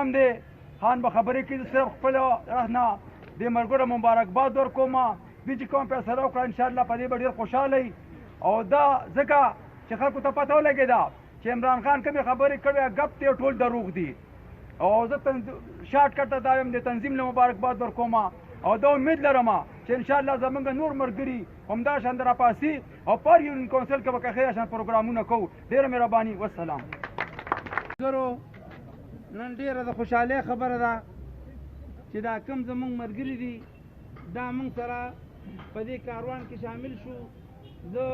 کم دی خان به خبرې کوي صرف خپل نه د ملګرو مبارکباد ورکوم دوی چې کوم فیصله وکړه انشاءالله په دې به ډېر خوشحاله وي او دا ځکه چې خلکو ته پته ولګېده چې عمران خان کومې خبرې کړې ګپ دی ټول دروغ دي او زه شارټ کټ ته دا وایم د تنظیم له مبارکباد ورکوم او دا امید لرم چې انشاءالله زمونږ نور ملګري همدا شان راپاسي او پر یونین کونسل کې به که خیر شان پروګرامونه کوو ډېره مهرباني والسلام نن ډېره د خوشحالۍ خبره ده چې دا کوم زمونږ ملګري دي دا موږ سره په دې کاروان کې شامل شو زه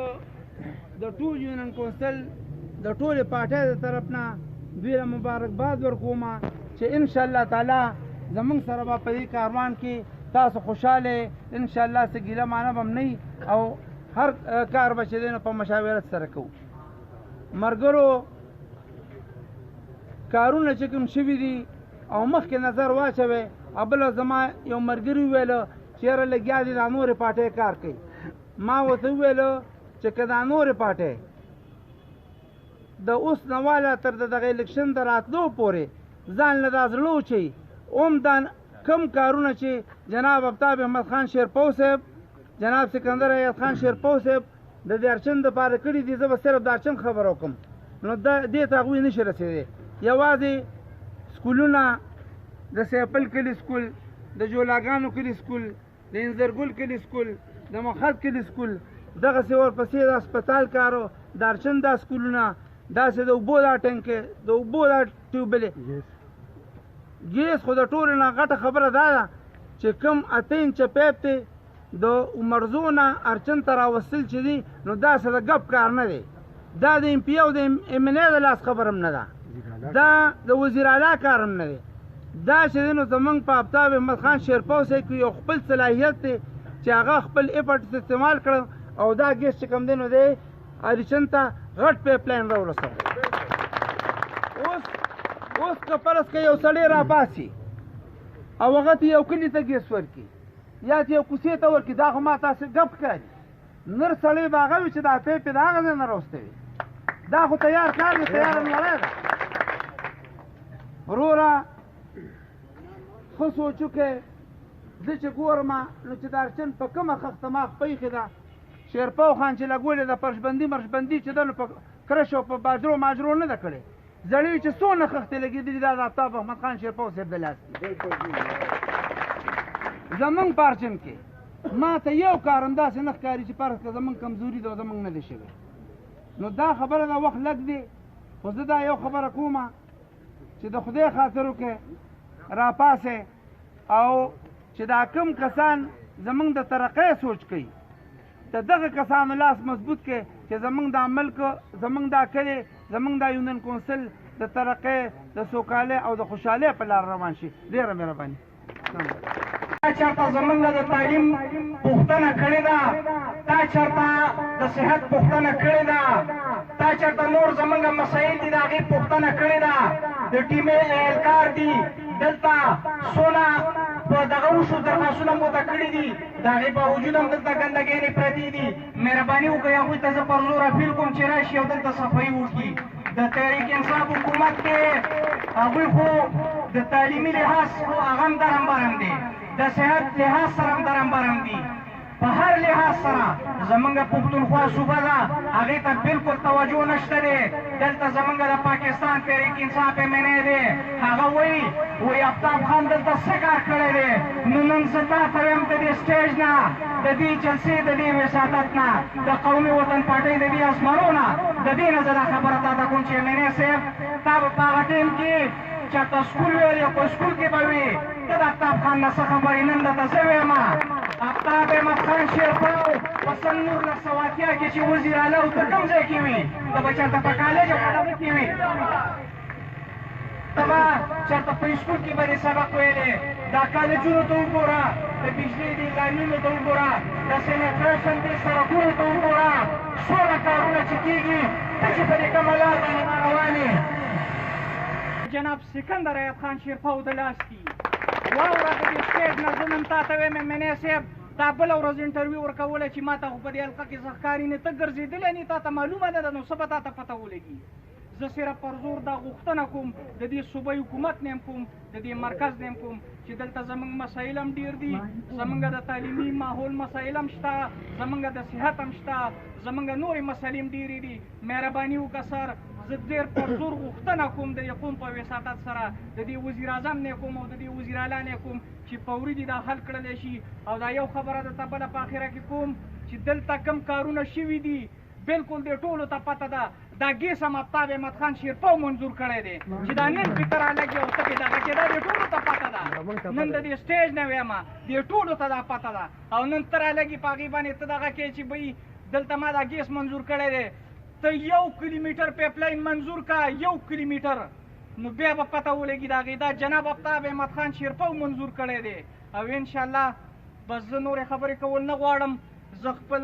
د ټول یونین کونسل د ټولې پارټۍ د طرف نه دوی له مبارکباد ورکوم چې انشاءالله تعالی زمونږ سره به په دې کاروان کې تاسو خوشحاله انشاءالله څه ګیله مانه به هم نه او هر کار به چې دی نو په مشاورت سره کوو ملګرو کارونه چې کوم شوي دي او مخکې نظر واچوئ او بله زما یو ملګري وویله چې یاره لګیا دي دا نورې پارټۍ کار کوي ما ورته وویله چې که دا نورې پارټۍ د اوس نه واله تر دغه الیکشن د راتلو پورې ځان له دا زړه وچوي اوم دا کم کارونه چې جناب آفتاب احمد خان شیرپو صاحب جناب سکندر ایاز خان شیرپو صاحب د دارچن دپاره کړي دي زه به صرف دارچن خبره وکړم نو دې ته هغوی نشي رسېدی یوازې سکولونه د سیپل کلي سکول د جولاګانو کلي سکول د انځرګل کلي سکول د مخد کلي سکول دغسې ورپسې د هسپتال کارو دارچن دا سکولونه داسې د اوبو دا ټنکې د اوبو دا ټیوبلې ګیس خو د ټولو نه غټه خبره دا ده چې کوم 8 انچه پیپ دی د عمرزو نه ارچن ته راوستل چې دي نو داسې د ګپ کار نه دی دا د ایم پي او د ایم ان اے د لاس خبره هم نه ده دا د وزیر اعلی کار هم نه دی دا چې دی نو زمونږ په آفتاب احمد خان شیرپو صاحب کې یو خپل صلاحیت دی چې هغه خپل ایفرټس استعمال کړه او دا ګیس چې کوم دی نو دی اریچن ته غټ پیپ لاین راورسوه اوس که فرض که یو سړی راباسي او هغه ته یو کلي ته ګیس ورکړي یا ته یو کوڅې ته ورکړي دا خو ما تاسې ګپ ښکاري نر سړی به هغه وي چې دا پیپ یې د هغه ځای نه راوستی دا خو تیار کار دی تیاره نړۍ ده وروره ښه سوچ وکړئ زه چې ګورم نو چې دارچن په کومه خښته ما پیښې ده شیرپو خان چې لګولې ده پرشبندي مرشبندي چې ده نو په کرش او په باجرو ماجرو نه ده کړې زړې چې څونه خښتې لګېدلي دا د آفتاب احمد خان شیرپو صاحب د لاس دي زمونږ پارچن کې ما ته یو کار همداسې نه ښکاري چې فرض کړه زمونږ کمزوري ده او زمونږ نه دی شوی نو دا خبره ده وخت لږ دی خو زه دا یو خبره کومه چې د خدای خاطر وکړئ راپاسئ او چې دا کوم کسان زمونږ د ترقۍ سوچ کوي د دغه کسانو لاس مضبوط کړئ چې زمونږ دا ملک زمونږ دا کلي زمونږ دا یونین کونسل د ترقۍ د سوکالۍ او د خوشحالۍ په لار روان شي ډېره مهرباني چرته زمونږ د تعلیم پوښتنه کړې ده تا چرته د صحت پوښتنه کړې ده تا چرته نور زمونږ مسایل دي د هغې پوښتنه کړې ده د ټیمې اهلکار دي دلته څونه په دغه وشو درخواستونه مو ته کړي دي د هغې باوجود هم دلته ګندګیانې پرتې دي مهرباني وکړئ هغوی ته زه پر زور اپیل کوم چې راشي او دلته صفایي وکړي د تحریک انصاف حکومت کې هغوی خو د تعلیمي لحاظ خو هغه هم درم برم دي د صحت لحاظ سره هم درم برم دي په هر لحاظ سره زمونږ پښتونخوا صوبه ده هغې ته بالکل توجه نشته دی دلته زمونږ د پاکستان تحریک انصاف ایم ان اے دی هغه وایي آفتاب خان دلته څه کار کړی دی نو نن زه تا ته وایم د دې سټیج نه د دې جلسې د دې وساطت نه د قومي وطن پارټۍ د دې اسمرو نه د دې نه زه دا خبره تا ته کوم چې ایم ان اے صاحب تا به په هغه ټیم کې چېرته سکول ویل یا په سکول کې به وي ته د آفتاب خان نه څه خبرې نن درته زه وایم آفتاب احمد خان شیرپو په سن 1980 کې چې وزیر اعلی و ته کوم ځای کې وي ته به چېرته په کالج او هغه کې وي ته به چېرته په سکول کې به دې سبق ویلې دا کالجونو ته وګوره د بجلۍ دې لاینونو ته وګوره د سینیټریشن دې سړکونو ته وګوره څومره کارونه چې کېږي ته چې په دې کومه لار باندې روانې جناب سکندر ایاز خان شیرپو د لاس دي واوره د دې سټیج نه زه نن تا ته وایم ایم ان اے صاحب تا بله ورځ انټرویو ورکولی چې ما ته خو په دې حلقه کې څه ښکاري نه ته ګرځېدلی نه تا ته معلومه نه ده نو څه به تا ته پته ولګي زه صرف پر زور دا غوښتنه کوم د دې صوبایي حکومت نه کوم د دې مرکز نه کوم چې دلته زمونږ مسایل هم ډېر دي زمونږ د تعلیمي ماحول مسایل هم شته زمونږ د صحت هم شته زمونږ نورې مسلې هم ډېرې دي مهرباني وکړه سر زه ډېر پر زور غوښتنه کوم د دې قوم په وساطت سره د دې وزیر اعظم نه کوم او د دې وزیر اعلی نه کوم چې فوري دې دا حل کړلی شي او دا یو خبره درته بله په آخره کې کوم چې دلته کم کارونه شوي دي بالکل دې ټولو ته پته ده دا ګیس هم آفتاب احمد خان شیرپو منظور کړی دی چې دا نن فکر رالګي او ته پې دغه کې دا دې ټولو ته پته ده نن د دې سټیج نه ویم دې ټولو ته دا پته ده او نن ته رالګي په هغې باندې ته دغه کې چې بهی دلته ما دا ګیس منظور کړی دی ته 1 کیلومیټر پیپلاین منظور کا 1 کیلومیټر نو بیا به پته ولګي د هغې دا جناب آفتاب احمد خان شیرپو منظور کړی دی او انشاءالله بس زه نورې خبرې کول نه غواړم زه خپل